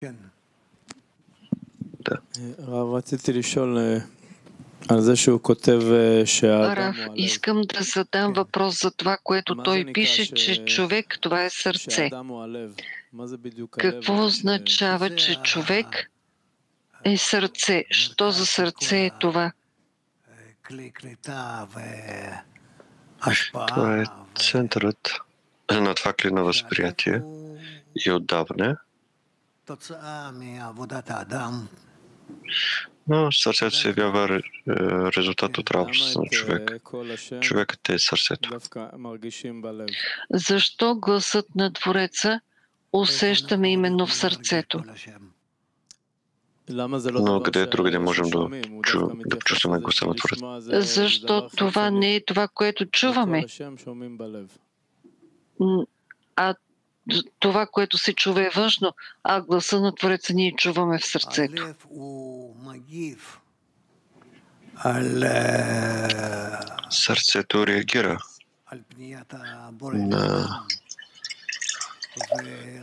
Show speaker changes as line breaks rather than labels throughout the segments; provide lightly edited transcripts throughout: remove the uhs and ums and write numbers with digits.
Да.
Раф, искам да задам въпрос за това, което той пише, че човек това е сърце. Какво означава, че човек е сърце? Що за сърце е това?
Това е центърът на това клино възприятие и отдаване. Но сърцето се явява резултат от работата на човек. Човекът е сърцето.
Защо гласът на Твореца усещаме именно в сърцето?
Но къде другаде можем да чувстваме гласа на Твореца?
Защо това не е това, което чуваме, а това, което се чува е външно, а гласа на Твореца ние чуваме в сърцето.
Сърцето реагира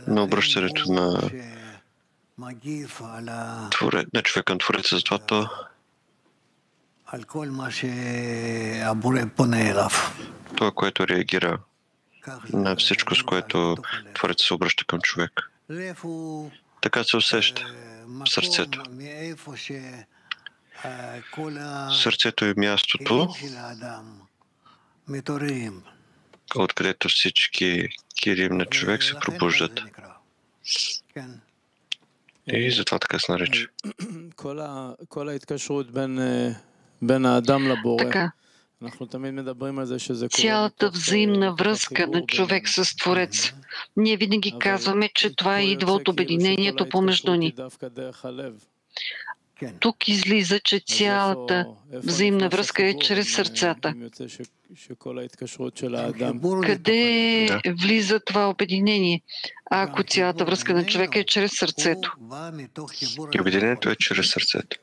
на обръщането на човека към Твореца, затова това, което реагира на всичко, с което Твореца се обръща към човек. Така се усеща в сърцето. Сърцето е мястото, откъдето всички кирим на човек се пробуждат. И затова така се нарича.
Така. Цялата взаимна връзка на човек с Творец. Ние винаги казваме, че това идва от обединението помежду ни. Тук излиза, че цялата взаимна връзка е чрез сърцата. Къде влиза това обединение, ако цялата връзка на човека е чрез сърцето?
И обединението е чрез сърцето.